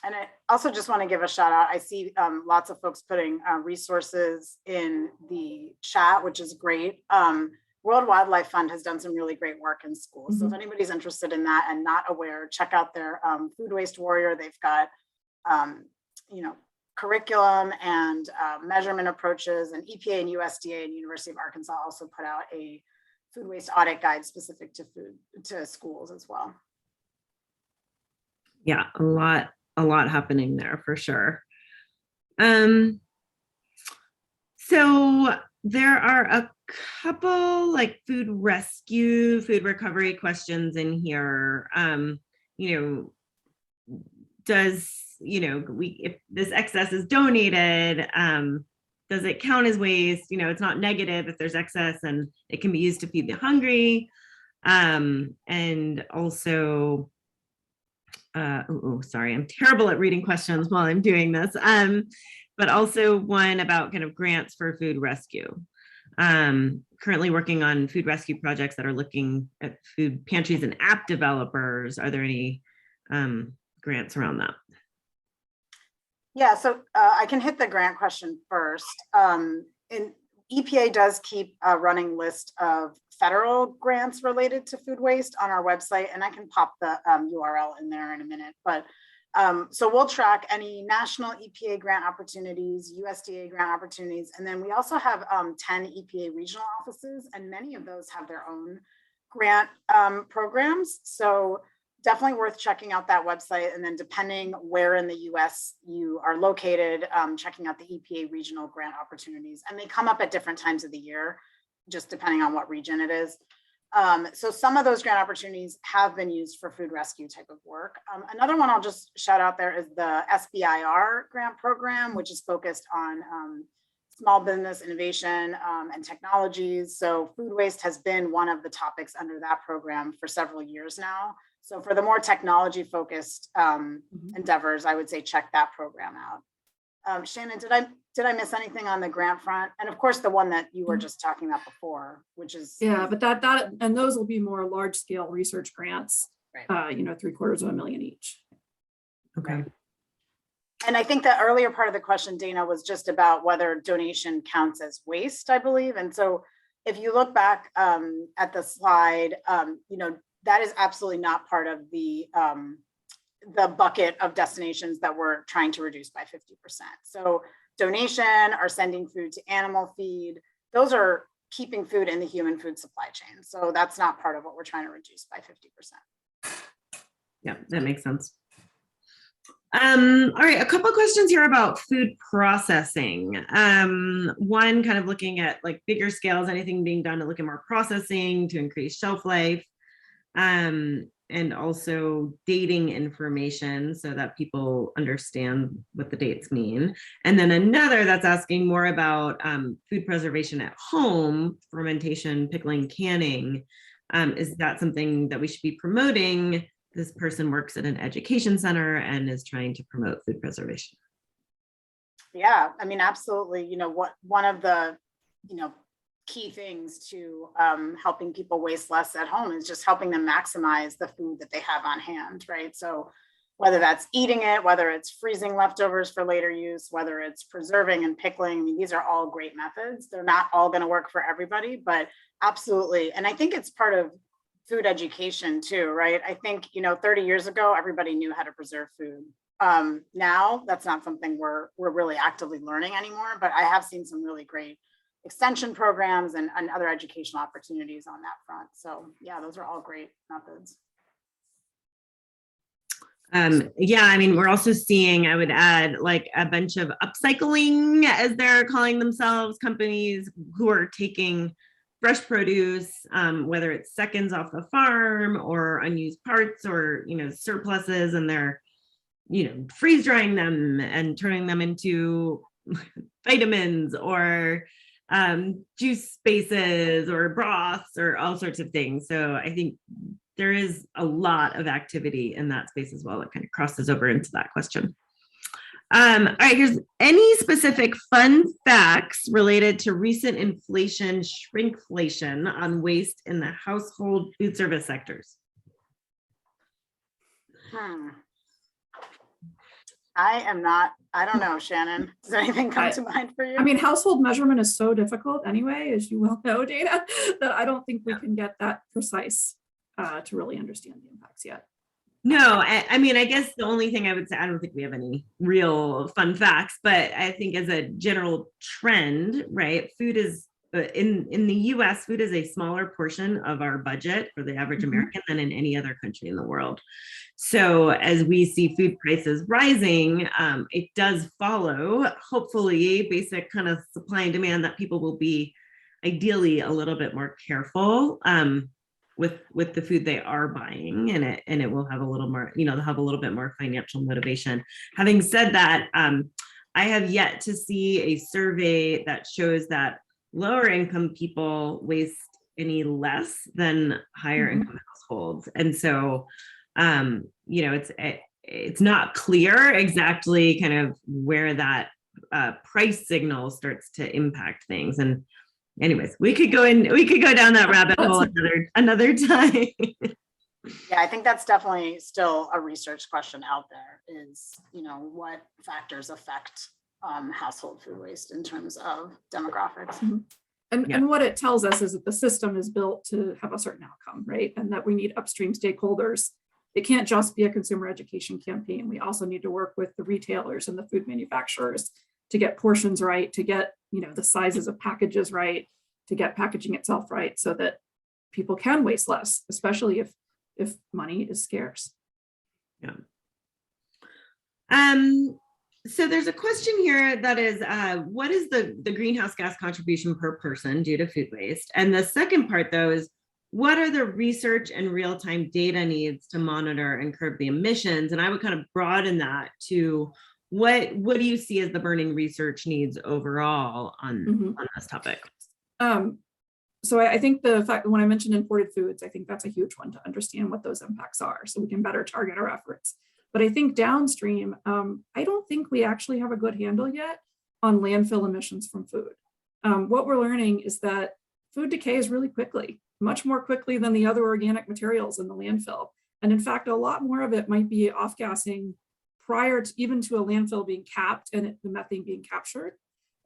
And I also just want to give a shout out. I see lots of folks putting resources in the chat, which is great. World Wildlife Fund has done some really great work in schools. So if anybody's interested in that and not aware, check out their Food Waste Warrior. They've got you know, curriculum and measurement approaches, and EPA and USDA and University of Arkansas also put out a food waste audit guide specific to schools as well. Yeah, a lot happening there for sure. So there are a couple like food rescue, food recovery questions in here. You know, if this excess is donated, does it count as waste? You know, it's not negative if there's excess and it can be used to feed the hungry. And also, sorry, I'm terrible at reading questions while I'm doing this. But also one about kind of grants for food rescue. Currently working on food rescue projects that are looking at food pantries and app developers. Are there any grants around that? Yeah, so I can hit the grant question first. And EPA does keep a running list of federal grants related to food waste on our website, and I can pop the URL in there in a minute. But so we'll track any national EPA grant opportunities, USDA grant opportunities, and then we also have 10 EPA regional offices, and many of those have their own grant programs. So definitely worth checking out that website, and then depending where in the US you are located, checking out the EPA regional grant opportunities, and they come up at different times of the year, just depending on what region it is. So some of those grant opportunities have been used for food rescue type of work. Another one I'll just shout out there is the SBIR grant program, which is focused on small business innovation and technologies. So food waste has been one of the topics under that program for several years now. So for the more technology focused endeavors, I would say check that program out. Shannon, did I miss anything on the grant front? And of course, the one that you were just talking about before, which is but that and those will be more large scale research grants. Right. You know, $750,000 each. Okay. And I think the earlier part of the question, Dana, was just about whether donation counts as waste, I believe. And so if you look back at the slide, you know, that is absolutely not part of the bucket of destinations that we're trying to reduce by 50%. So donation or sending food to animal feed, those are keeping food in the human food supply chain. So that's not part of what we're trying to reduce by 50%. Yeah, that makes sense. All right, a couple of questions here about food processing. One kind of looking at like bigger scales, anything being done to look at more processing to increase shelf life. And also dating information so that people understand what the dates mean. And then another that's asking more about food preservation at home, fermentation, pickling, canning. Is that something that we should be promoting? This person works at an education center and is trying to promote food preservation. Yeah, I mean, absolutely. You know, one of the, you know, key things to helping people waste less at home is just helping them maximize the food that they have on hand, right? So whether that's eating it, whether it's freezing leftovers for later use, whether it's preserving and pickling, I mean, these are all great methods. They're not all going to work for everybody, but absolutely. And I think it's part of food education too, right? I think, you know, 30 years ago, everybody knew how to preserve food. Now that's not something we're really actively learning anymore, but I have seen some really great extension programs and other educational opportunities on that front. So yeah, those are all great methods. Yeah, I mean, we're also seeing, I would add, like a bunch of upcycling, as they're calling themselves, companies who are taking fresh produce, whether it's seconds off the farm or unused parts or, you know, surpluses, and they're, you know, freeze drying them and turning them into vitamins or juice bases or broths or all sorts of things. So I think there is a lot of activity in that space as well that kind of crosses over into that question. All right, here's any specific fun facts related to recent inflation, shrinkflation on waste in the household food service sectors. I don't know, Shannon. Does anything come to mind for you? I mean, household measurement is so difficult anyway, as you well know, Dana, that I don't think we can get that precise to really understand the impacts yet. No, I mean, I guess the only thing I would say, I don't think we have any real fun facts, but I think as a general trend, right, food is in the US, food is a smaller portion of our budget for the average American than in any other country in the world. So as we see food prices rising, it does follow, hopefully, basic kind of supply and demand that people will be ideally a little bit more careful with the food they are buying, and it will have a little more, they'll have a little bit more financial motivation. Having said that, I have yet to see a survey that shows that lower income people waste any less than higher income households. And so, it's not clear exactly kind of where that price signal starts to impact things. And anyways, we could go down that rabbit hole another time. Yeah, I think that's definitely still a research question out there is, what factors affect household food waste in terms of demographics. And what it tells us is that the system is built to have a certain outcome, right? And that we need upstream stakeholders. It can't just be a consumer education campaign. We also need to work with the retailers and the food manufacturers to get portions right, to get the sizes of packages right, to get packaging itself right, so that people can waste less, especially if money is scarce. Yeah. So there's a question here that is, what is the greenhouse gas contribution per person due to food waste? And the second part, though, is what are the research and real-time data needs to monitor and curb the emissions? And I would kind of broaden that to what do you see as the burning research needs overall on this topic? So I think the fact that when I mentioned imported foods, I think that's a huge one to understand what those impacts are so we can better target our efforts. But I think downstream, I don't think we actually have a good handle yet on landfill emissions from food. What we're learning is that food decays really quickly, much more quickly than the other organic materials in the landfill. And in fact, a lot more of it might be off-gassing prior to even to a landfill being capped and the methane being captured.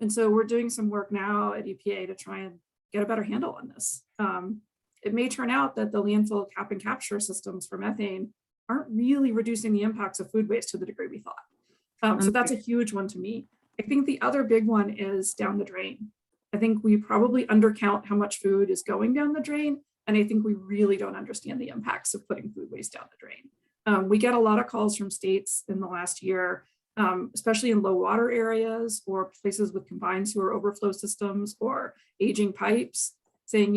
And so we're doing some work now at EPA to try and get a better handle on this. It may turn out that the landfill cap and capture systems for methane aren't really reducing the impacts of food waste to the degree we thought. So that's a huge one to me. I think the other big one is down the drain. I think we probably undercount how much food is going down the drain. And I think we really don't understand the impacts of putting food waste down the drain. We get a lot of calls from states in the last year, especially in low water areas or places with combined sewer overflow systems or aging pipes, saying,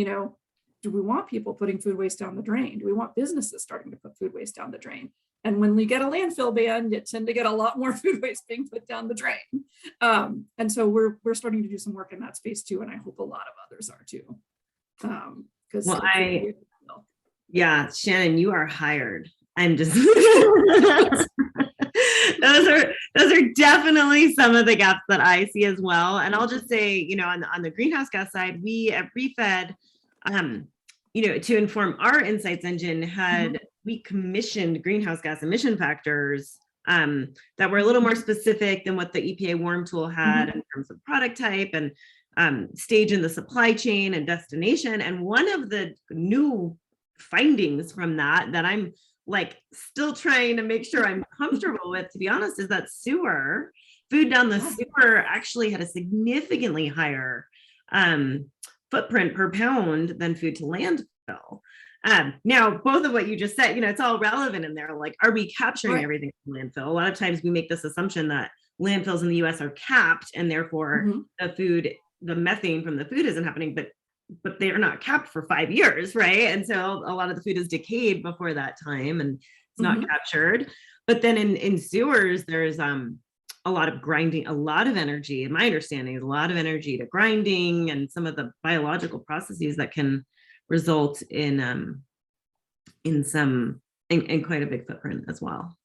do we want people putting food waste down the drain? Do we want businesses starting to put food waste down the drain? And when we get a landfill ban, you tend to get a lot more food waste being put down the drain. And so we're starting to do some work in that space too, and I hope a lot of others are too. Yeah, Shannon, you are hired. I'm just those are definitely some of the gaps that I see as well. And I'll just say, on the greenhouse gas side, we at ReFED, to inform our insights engine, we commissioned greenhouse gas emission factors that were a little more specific than what the EPA WARM tool had in terms of product type and stage in the supply chain and destination. And one of the new findings from that I'm still trying to make sure I'm comfortable with, to be honest, is that food down the sewer actually had a significantly higher footprint per pound than food to landfill. Now, both of what you just said, it's all relevant in there. Like, are we capturing everything from landfill? A lot of times we make this assumption that landfills in the US are capped and therefore the methane from the food isn't happening, but they are not capped for 5 years, right? And so a lot of the food is decayed before that time and it's not captured. But then in sewers, there's a lot of grinding, a lot of energy. In my understanding, is a lot of energy to grinding and some of the biological processes that can result in quite a big footprint as well.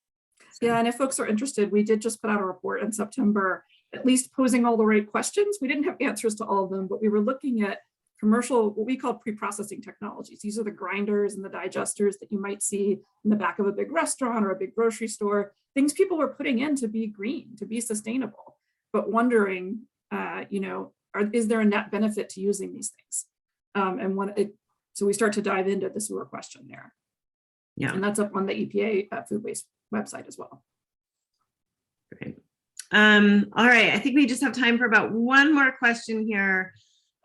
So. Yeah, and if folks are interested, we did just put out a report in September, at least posing all the right questions. We didn't have answers to all of them, but we were looking at commercial, what we call pre-processing technologies. These are the grinders and the digesters that you might see in the back of a big restaurant or a big grocery store, things people were putting in to be green, to be sustainable, but wondering, is there a net benefit to using these things? So we start to dive into the sewer question there. Yeah. And that's up on the EPA food waste website as well. Great. All right, I think we just have time for about one more question here.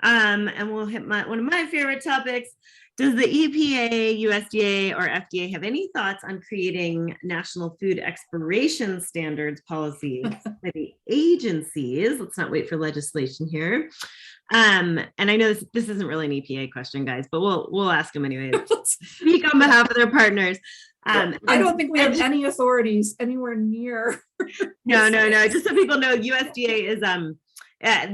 And we'll hit one of my favorite topics. Does the EPA, USDA, or FDA have any thoughts on creating national food expiration standards policies for the agencies? Let's not wait for legislation here. And I know this isn't really an EPA question, guys, but we'll ask them anyway. Speak on behalf of their partners. I don't think we have any authorities anywhere near. No. Just so people know, USDA is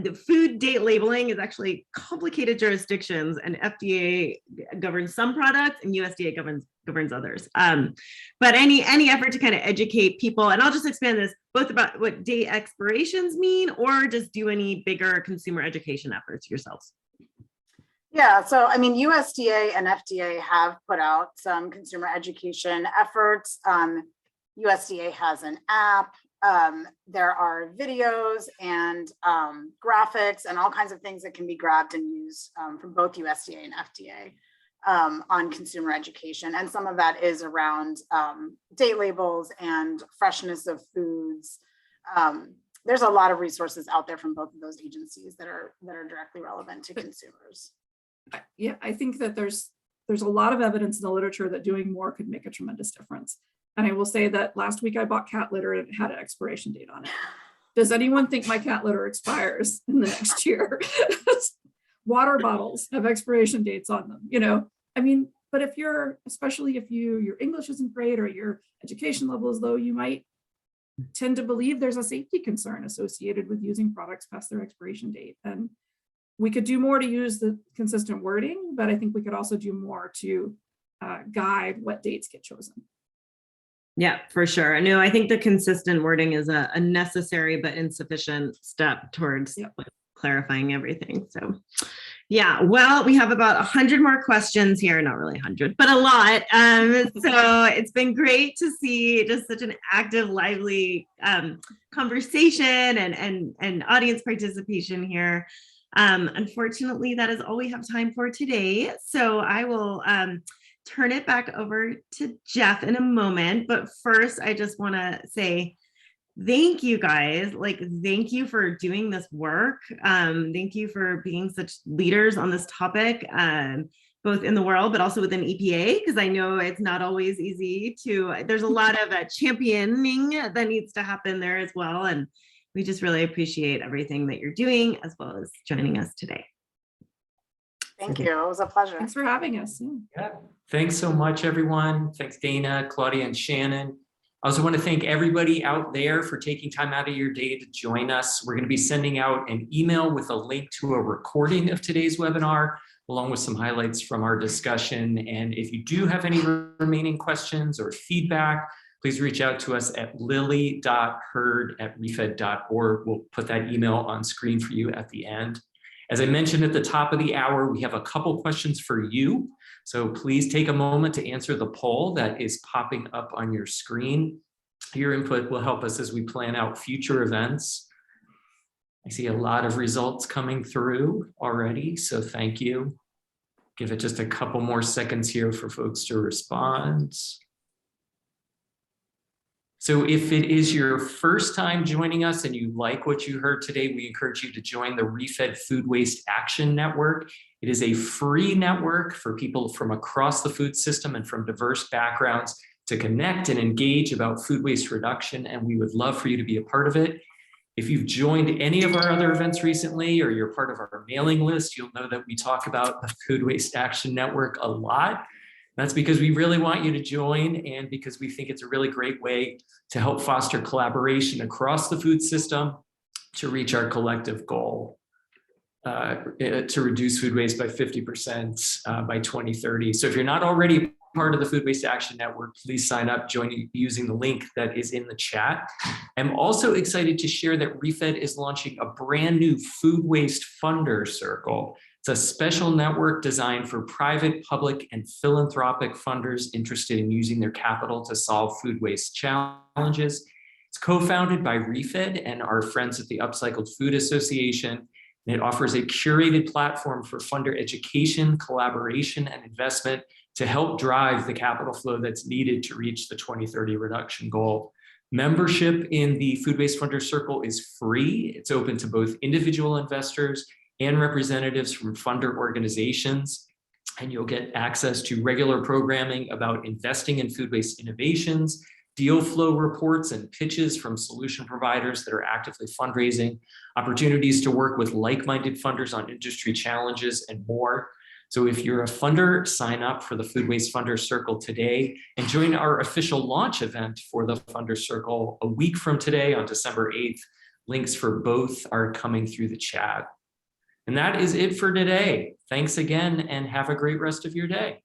the food date labeling is actually complicated jurisdictions, and FDA governs some products and USDA governs others. But any effort to kind of educate people, and I'll just expand this both about what date expirations mean, or just do any bigger consumer education efforts yourselves. Yeah, so I mean, USDA and FDA have put out some consumer education efforts. USDA has an app. There are videos and graphics and all kinds of things that can be grabbed and used from both USDA and FDA on consumer education. And some of that is around date labels and freshness of foods. There's a lot of resources out there from both of those agencies that are directly relevant to consumers. Yeah, I think that there's a lot of evidence in the literature that doing more could make a tremendous difference. And I will say that last week I bought cat litter and it had an expiration date on it. Does anyone think my cat litter expires in the next year? Water bottles have expiration dates on them, I mean, but especially if your English isn't great or your education level is low, you might tend to believe there's a safety concern associated with using products past their expiration date. And we could do more to use the consistent wording, but I think we could also do more to guide what dates get chosen. Yeah, for sure. No, I think the consistent wording is a necessary but insufficient step towards clarifying everything. So yeah, well, we have about 100 more questions here. Not really 100, but a lot. So it's been great to see just such an active, lively conversation and audience participation here. Unfortunately, that is all we have time for today. So I will turn it back over to Jeff in a moment. But first, I just want to say thank you guys. Thank you for doing this work. Thank you for being such leaders on this topic, both in the world, but also within EPA, because I know it's not always easy there's a lot of championing that needs to happen there as well. And we just really appreciate everything that you're doing, as well as joining us today. Thank you. It was a pleasure. Thanks for having us. Yeah. Thanks so much, everyone. Thanks, Dana, Claudia, and Shannon. I also want to thank everybody out there for taking time out of your day to join us. We're going to be sending out an email with a link to a recording of today's webinar, along with some highlights from our discussion. And if you do have any remaining questions or feedback, please reach out to us at lily.herd@refed.org. We'll put that email on screen for you at the end. As I mentioned at the top of the hour, we have a couple questions for you. So please take a moment to answer the poll that is popping up on your screen. Your input will help us as we plan out future events. I see a lot of results coming through already, so thank you. Give it just a couple more seconds here for folks to respond. So if it is your first time joining us and you like what you heard today, we encourage you to join the ReFED Food Waste Action Network. It is a free network for people from across the food system and from diverse backgrounds to connect and engage about food waste reduction, and we would love for you to be a part of it. If you've joined any of our other events recently, or you're part of our mailing list, you'll know that we talk about the Food Waste Action Network a lot. That's because we really want you to join, and because we think it's a really great way to help foster collaboration across the food system to reach our collective goal to reduce food waste by 50% by 2030. So if you're not already part of the Food Waste Action Network, please sign up, join using the link that is in the chat. I'm also excited to share that ReFED is launching a brand new food waste funder circle. It's a special network designed for private, public, and philanthropic funders interested in using their capital to solve food waste challenges. It's co-founded by ReFED and our friends at the Upcycled Food Association. And it offers a curated platform for funder education, collaboration, and investment to help drive the capital flow that's needed to reach the 2030 reduction goal. Membership in the Food Waste Funder Circle is free. It's open to both individual investors and representatives from funder organizations. And you'll get access to regular programming about investing in food waste innovations, deal flow reports and pitches from solution providers that are actively fundraising, opportunities to work with like-minded funders on industry challenges, and more. So if you're a funder, sign up for the Food Waste Funder Circle today and join our official launch event for the Funder Circle a week from today on December 8th. Links for both are coming through the chat. And that is it for today. Thanks again and have a great rest of your day.